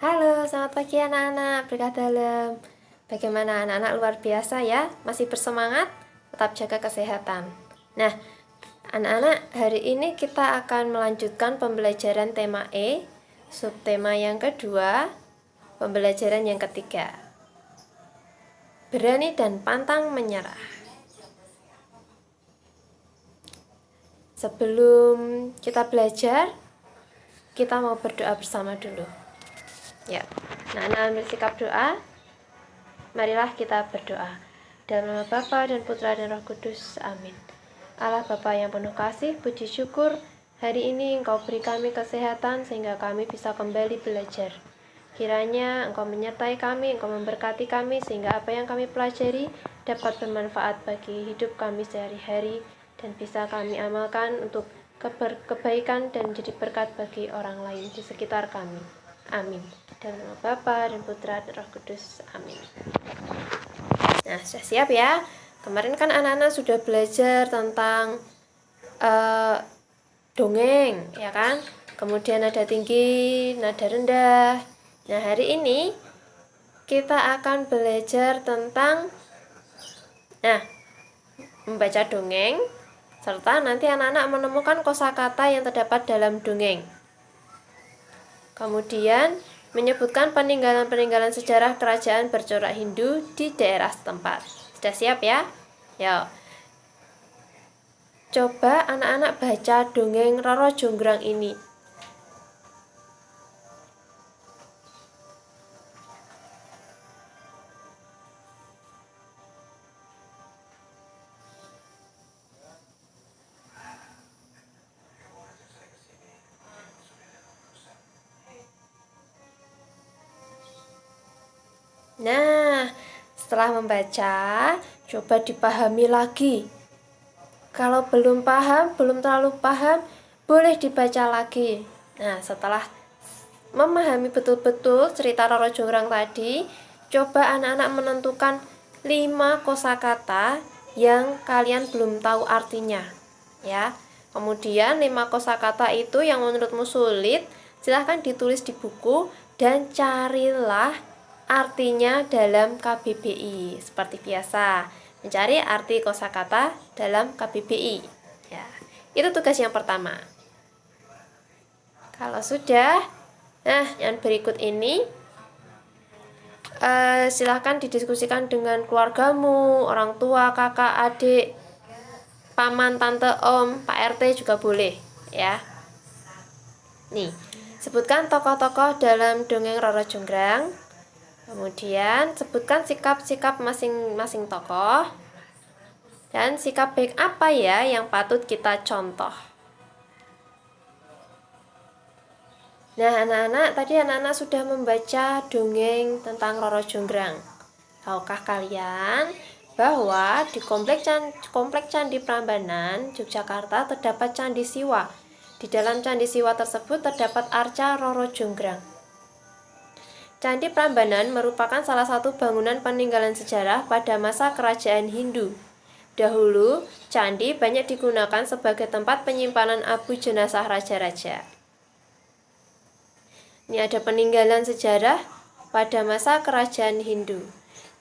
Halo, selamat pagi anak-anak, berkah dalam. Bagaimana anak-anak luar biasa ya? Masih bersemangat? Tetap jaga kesehatan. Nah, anak-anak, hari ini kita akan melanjutkan pembelajaran tema E, subtema yang kedua, pembelajaran yang ketiga. Berani dan pantang menyerah. Sebelum kita belajar, kita mau berdoa bersama dulu. Ya, nah, ambil sikap doa. Marilah kita berdoa. Dalam nama Bapa dan Putra dan Roh Kudus. Amin. Allah Bapa yang penuh kasih, puji syukur, hari ini Engkau beri kami kesehatan sehingga kami bisa kembali belajar. Kiranya Engkau menyertai kami, Engkau memberkati kami sehingga apa yang kami pelajari dapat bermanfaat bagi hidup kami sehari-hari dan bisa kami amalkan untuk kebaikan dan menjadi berkat bagi orang lain di sekitar kami. Amin. Dalam nama Bapa dan Putra dan Roh Kudus. Amin. Nah, sudah siap ya? Kemarin kan anak-anak sudah belajar tentang dongeng, ya kan? Kemudian nada tinggi, nada rendah. Nah, hari ini kita akan belajar tentang membaca dongeng, serta nanti anak-anak menemukan kosakata yang terdapat dalam dongeng. Kemudian menyebutkan peninggalan-peninggalan sejarah kerajaan bercorak Hindu di daerah setempat. Sudah siap ya? Yuk. Coba anak-anak baca dongeng Roro Jonggrang ini. Nah, setelah membaca, coba dipahami lagi. Kalau belum paham, belum terlalu paham, boleh dibaca lagi. Nah, setelah memahami betul-betul cerita Roro Jonggrang tadi, coba anak-anak menentukan 5 kosakata yang kalian belum tahu artinya, ya. Kemudian 5 kosakata itu yang menurutmu sulit, silahkan ditulis di buku dan carilah artinya dalam KBBI. Seperti biasa, mencari arti kosakata dalam KBBI. Ya, itu tugas yang pertama. Kalau sudah, nah yang berikut ini silahkan didiskusikan dengan keluargamu, orang tua, kakak, adik, paman, tante, om, Pak RT juga boleh, ya. Nih, sebutkan tokoh-tokoh dalam dongeng Roro Jonggrang. Kemudian sebutkan sikap-sikap masing-masing tokoh. Dan sikap baik apa ya yang patut kita contoh. Nah, anak-anak, tadi anak-anak sudah membaca dongeng tentang Roro Jonggrang. Tahukah kalian bahwa di Komplek Candi Prambanan, Yogyakarta terdapat Candi Siwa. Di dalam Candi Siwa tersebut terdapat arca Roro Jonggrang. Candi Prambanan merupakan salah satu bangunan peninggalan sejarah pada masa kerajaan Hindu. Dahulu, candi banyak digunakan sebagai tempat penyimpanan abu jenazah raja-raja. Ini ada peninggalan sejarah pada masa kerajaan Hindu.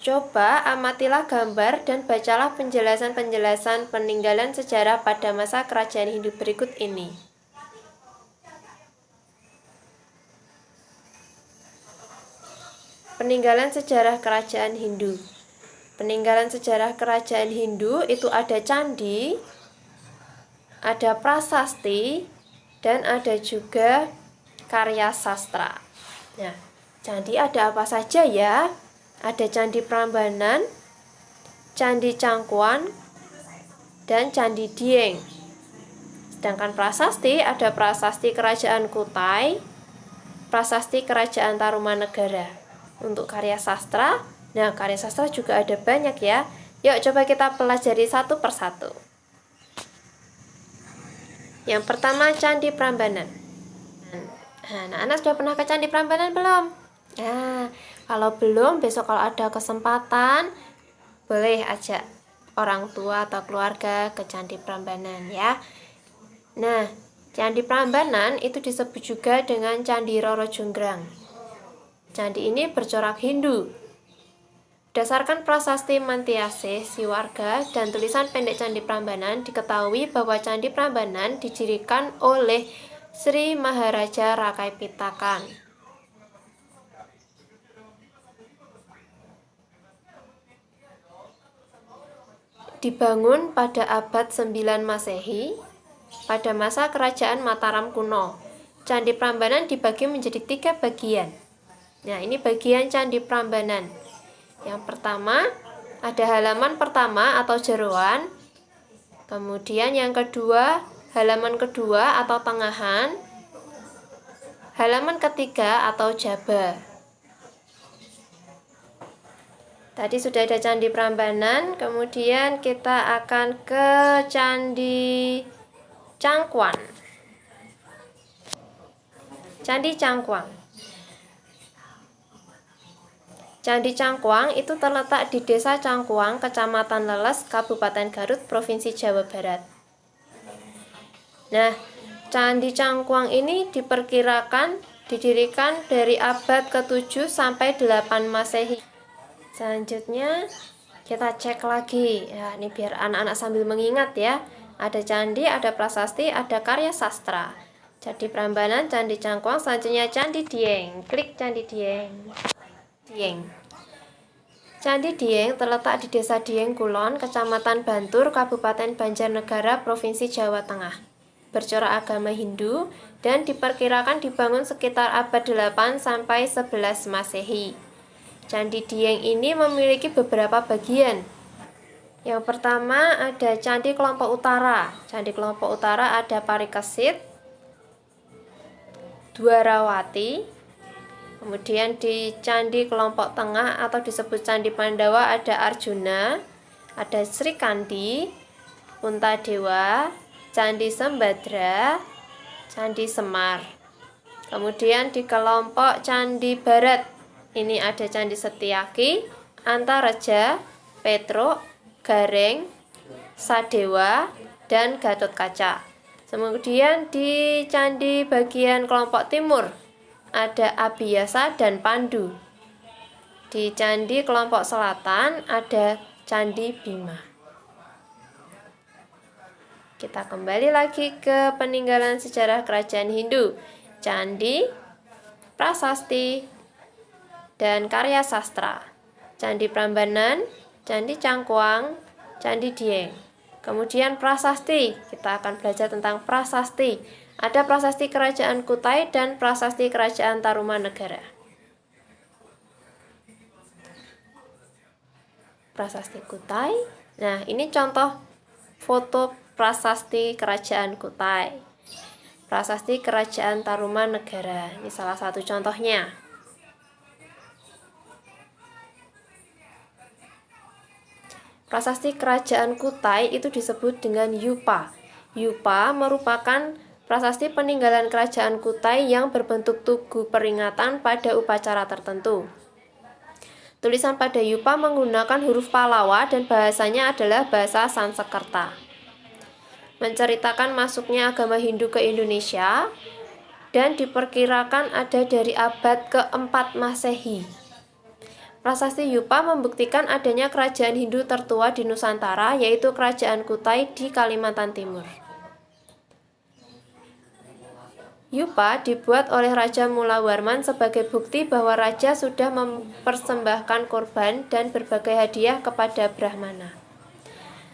Coba amatilah gambar dan bacalah penjelasan-penjelasan peninggalan sejarah pada masa kerajaan Hindu berikut ini. Peninggalan sejarah kerajaan Hindu. Peninggalan sejarah kerajaan Hindu itu ada candi, ada prasasti, dan ada juga karya sastra. Nah, candi ada apa saja ya? Ada Candi Prambanan, Candi Cangkuan, dan Candi Dieng. Sedangkan prasasti ada prasasti Kerajaan Kutai, prasasti Kerajaan Tarumanegara. Untuk karya sastra, nah karya sastra juga ada banyak ya. Yuk coba kita pelajari satu persatu. Yang pertama Candi Prambanan. Nah, anak-anak sudah pernah ke Candi Prambanan belum? Nah, kalau belum, besok kalau ada kesempatan, boleh ajak orang tua atau keluarga ke Candi Prambanan ya. Nah, Candi Prambanan itu disebut juga dengan Candi Roro Jonggrang. Candi ini bercorak Hindu. Berdasarkan prasasti Mantiase, Siwarga, dan tulisan pendek Candi Prambanan, diketahui bahwa Candi Prambanan didirikan oleh Sri Maharaja Rakai Pitakan. Dibangun pada abad 9 Masehi, pada masa kerajaan Mataram kuno. Candi Prambanan dibagi menjadi 3 bagian. Nah, ini bagian Candi Prambanan. Yang pertama, ada halaman pertama atau jeroan. Kemudian yang kedua, halaman kedua atau tengahan. Halaman ketiga atau jaba. Tadi sudah ada Candi Prambanan, kemudian kita akan ke Candi Cangkuang. Candi Cangkuang. Candi Cangkuang itu terletak di Desa Cangkuang, Kecamatan Leles, Kabupaten Garut, Provinsi Jawa Barat. Nah, Candi Cangkuang ini diperkirakan didirikan dari abad ke-7 sampai 8 Masehi. Selanjutnya kita cek lagi ya, ini biar anak-anak sambil mengingat ya. Ada candi, ada prasasti, ada karya sastra. Candi Prambanan, Candi Cangkuang, selanjutnya Candi Dieng. Klik Candi Dieng. Candi Dieng terletak di Desa Dieng Kulon, Kecamatan Bantur, Kabupaten Banjarnegara, Provinsi Jawa Tengah. Bercorak agama Hindu dan diperkirakan dibangun sekitar abad 8 sampai 11 Masehi. Candi Dieng ini memiliki beberapa bagian. Yang pertama ada Candi Kelompok Utara. Candi Kelompok Utara ada Parikesit, Dwarawati. Kemudian di Candi Kelompok Tengah atau disebut Candi Pandawa ada Arjuna, ada Sri Kandi, Puntadewa, Candi Sembadra, Candi Semar. Kemudian di kelompok Candi Barat ini ada Candi Setyaki, Antareja, Petruk, Gareng, Sadewa, dan Gatotkaca. Kemudian di Candi bagian kelompok timur ada Abhiyasa dan Pandu. Di Candi kelompok selatan ada Candi Bima. Kita kembali lagi ke peninggalan sejarah kerajaan Hindu. Candi, prasasti, dan karya sastra. Candi Prambanan, Candi Cangkuang, Candi Dieng. Kemudian prasasti, kita akan belajar tentang prasasti. Ada prasasti kerajaan Kutai dan prasasti kerajaan Tarumanegara. Prasasti Kutai. Nah, ini contoh foto prasasti kerajaan Kutai. Prasasti kerajaan Tarumanegara. Ini salah satu contohnya. Prasasti kerajaan Kutai itu disebut dengan Yupa. Yupa merupakan prasasti peninggalan kerajaan Kutai yang berbentuk tugu peringatan pada upacara tertentu. Tulisan pada Yupa menggunakan huruf Pallawa dan bahasanya adalah bahasa Sanskerta. Menceritakan masuknya agama Hindu ke Indonesia dan diperkirakan ada dari abad ke-4 Masehi. Prasasti Yupa membuktikan adanya kerajaan Hindu tertua di Nusantara, yaitu Kerajaan Kutai di Kalimantan Timur. Yupa dibuat oleh Raja Mulawarman sebagai bukti bahwa raja sudah mempersembahkan korban dan berbagai hadiah kepada Brahmana.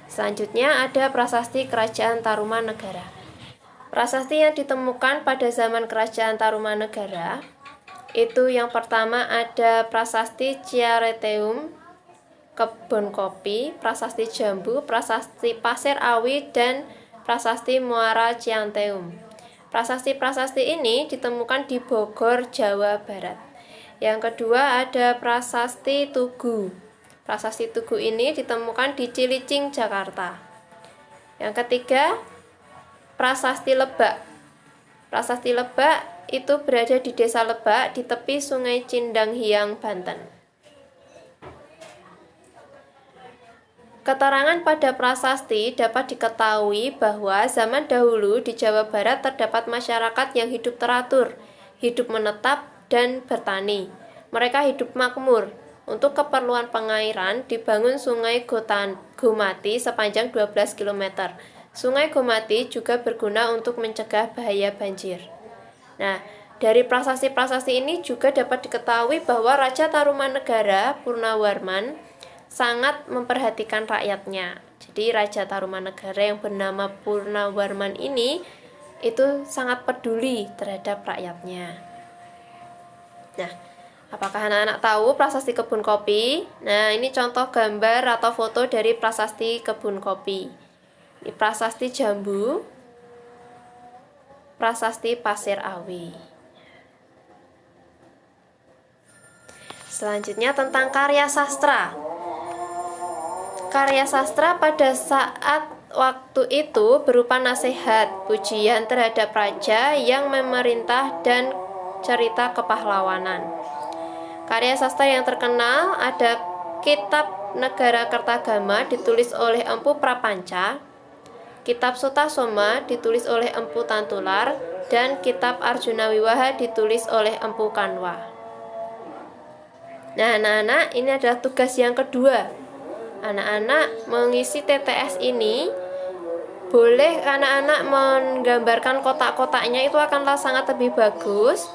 Selanjutnya ada prasasti Kerajaan Tarumanegara. Prasasti yang ditemukan pada zaman Kerajaan Tarumanegara itu yang pertama ada prasasti Ciareteum, kebun kopi, prasasti jambu, prasasti pasir awi, dan prasasti Muara Cianteum. Prasasti-prasasti ini ditemukan di Bogor, Jawa Barat. Yang kedua ada prasasti Tugu. Prasasti Tugu ini ditemukan di Cilicing, Jakarta. Yang ketiga prasasti Lebak. Prasasti Lebak itu berada di Desa Lebak di tepi Sungai Cindanghiang, Banten. Keterangan pada prasasti dapat diketahui bahwa zaman dahulu di Jawa Barat terdapat masyarakat yang hidup teratur, hidup menetap, dan bertani. mereka hidup makmur. Untuk keperluan pengairan dibangun Sungai Gomati sepanjang 12 km. Sungai Gomati juga berguna untuk mencegah bahaya banjir. Nah, dari prasasti-prasasti ini juga dapat diketahui bahwa Raja Tarumanegara Purnawarman sangat memperhatikan rakyatnya. Jadi Raja Tarumanegara yang bernama Purnawarman ini itu sangat peduli terhadap rakyatnya. Nah, apakah anak-anak tahu prasasti kebun kopi? Nah, ini contoh gambar atau foto dari prasasti kebun kopi. Ini prasasti Jambu, prasasti Pasir Awi. Selanjutnya tentang karya sastra. Karya sastra pada saat waktu itu berupa nasihat, pujian terhadap raja yang memerintah dan cerita kepahlawanan. Karya sastra yang terkenal ada Kitab Negara Kertagama ditulis oleh Empu Prapanca, Kitab Sutasoma ditulis oleh Empu Tantular, dan Kitab Arjuna Wiwaha ditulis oleh Empu Kanwa. Nah, anak-anak, ini adalah tugas yang kedua. Anak-anak mengisi TTS ini, boleh anak-anak menggambarkan kotak-kotaknya, itu akanlah sangat lebih bagus.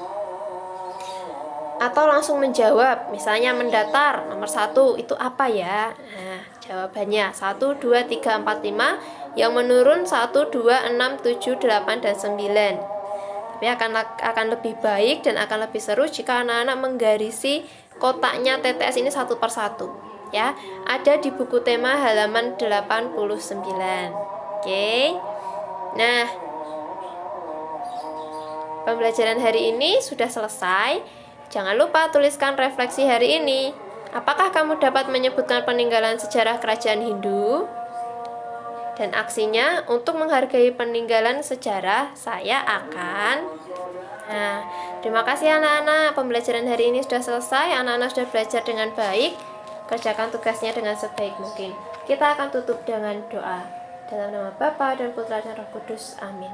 Atau langsung menjawab, misalnya mendatar, nomor 1, itu apa ya? Nah, jawabannya 1, 2, 3, 4, 5, yang menurun 1, 2, 6, 7, 8, dan 9. Tapi akan lebih baik dan akan lebih seru jika anak-anak menggarisi kotaknya TTS ini satu persatu, ya. Ada di buku tema halaman 89. Oke. Nah, pembelajaran hari ini sudah selesai. Jangan lupa tuliskan refleksi hari ini. Apakah kamu dapat menyebutkan peninggalan sejarah kerajaan Hindu? Dan aksinya untuk menghargai peninggalan sejarah, saya akan... Nah, terima kasih anak-anak. Pembelajaran hari ini sudah selesai. Anak-anak sudah belajar dengan baik. Kerjakan tugasnya dengan sebaik mungkin. Kita akan tutup dengan doa. Dalam nama Bapa dan Putra dan Roh Kudus. Amin.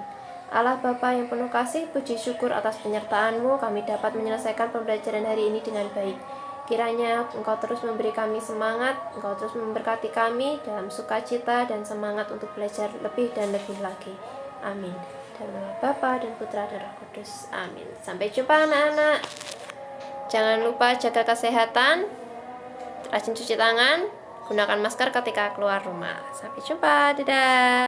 Allah Bapa yang penuh kasih, puji syukur atas penyertaan-Mu, kami dapat menyelesaikan pembelajaran hari ini dengan baik. Kiranya Engkau terus memberi kami semangat, Engkau terus memberkati kami dalam sukacita dan semangat untuk belajar lebih dan lebih lagi. Amin. Dalam nama Bapa dan Putra dan Roh Kudus. Amin. Sampai jumpa anak-anak. Jangan lupa jaga kesehatan, rajin cuci tangan, gunakan masker ketika keluar rumah. Sampai jumpa. Dadah.